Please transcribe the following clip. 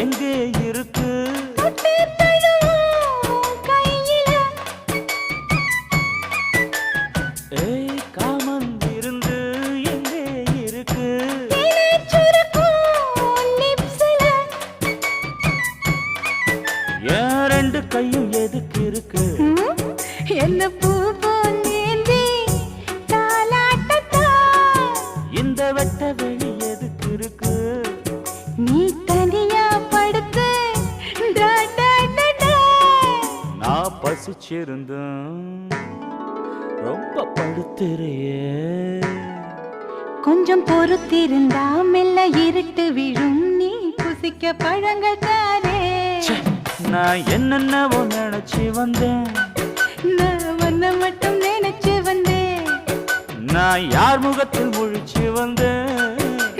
எங்கே இருக்கு? ஏய் காமன் விருந்து எங்கே இருக்கு? ஏன் ரெண்டு கையும் எதுக்கு இருக்கு? என்ன பூ போலேந்தி தாலாட்டத்தா இந்த வெட்ட வெளி எதுக்கு இருக்கு? நீ தனியா படுத்து நான் பசிச்சிருந்தேன் ரொம்ப படுத்துறியே. கொஞ்சம் பொறுத்திருந்தா மெல்ல இருட்டு விழும் நீ புசிக்க பழங்கள் தாரே. நான் என்னென்னவோ நினைச்சு வந்தேன், நான் வந்த மட்டும் நினைச்சு வந்தேன். நான் யார் முகத்தில் முழிச்சு வந்தேன்.